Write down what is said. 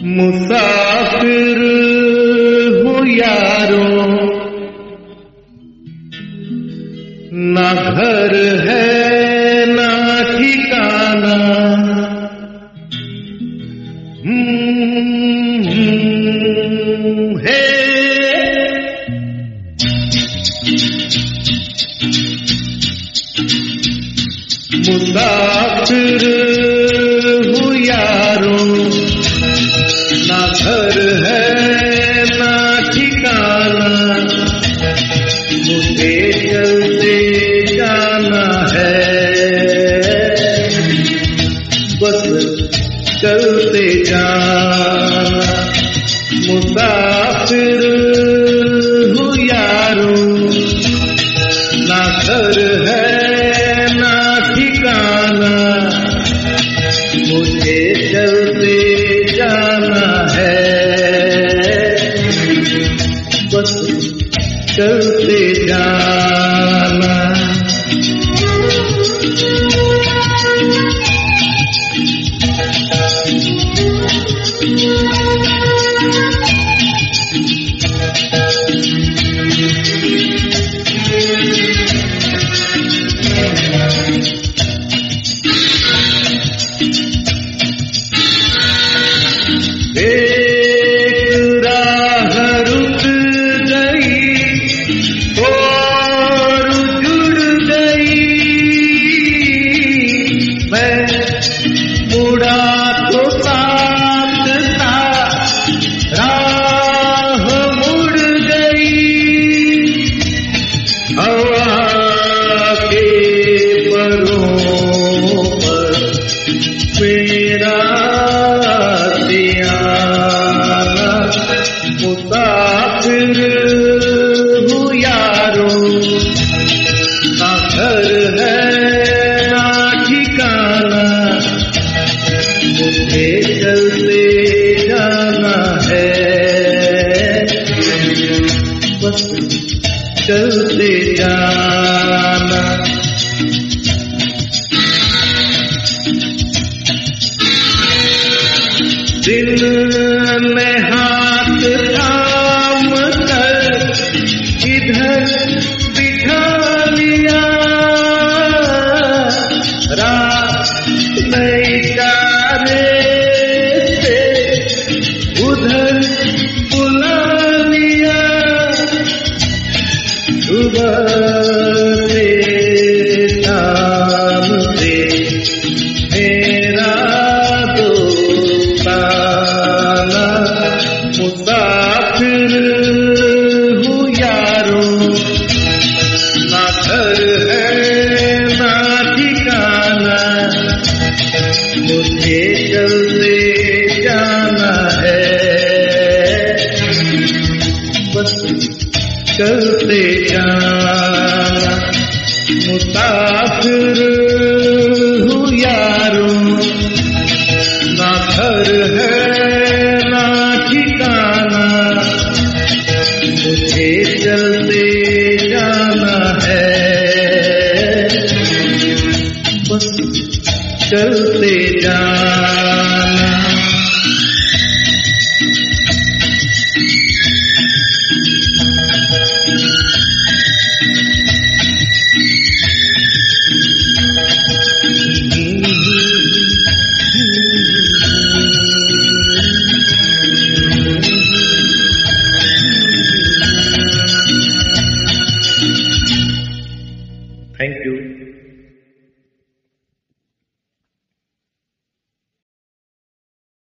मुसाफिर हूँ यारों, ना घर है ना ठिकाना। है मुसाफिर हूँ यारों, ना घर है ना ठिकाना। मुझे चलते जाना है, बस चलते जाना। मुसाफिर हूँ यारों, ना घर है ना ठिकाना। मुझे चलते जाना है, बस चलते जाना। एक राह रुक गई और जुड़ गई। मैं मुड़ा तो साथ था, राह मुड़ गई। हवा के परों पर मेरा मुसाफिर हूँ यारों, ना घर है ना ठिकाना। मुझे चलते जाना है, बस चलते जाना। दिल में हाथ थाम कर इधर बिठा लिया। रात में इशारे से उधर बुला लिया। सुबह से शाम से मेरा मुसाफिर हूँ यारों, ना घर है ना ठिकाना। मुझे चलते जाना है, बस चलते जाना। मुसाफिर हूँ यारों, ना घर है ना ठिकाना। मुझे चलते जाना है, बस चलते जाना। Thank you.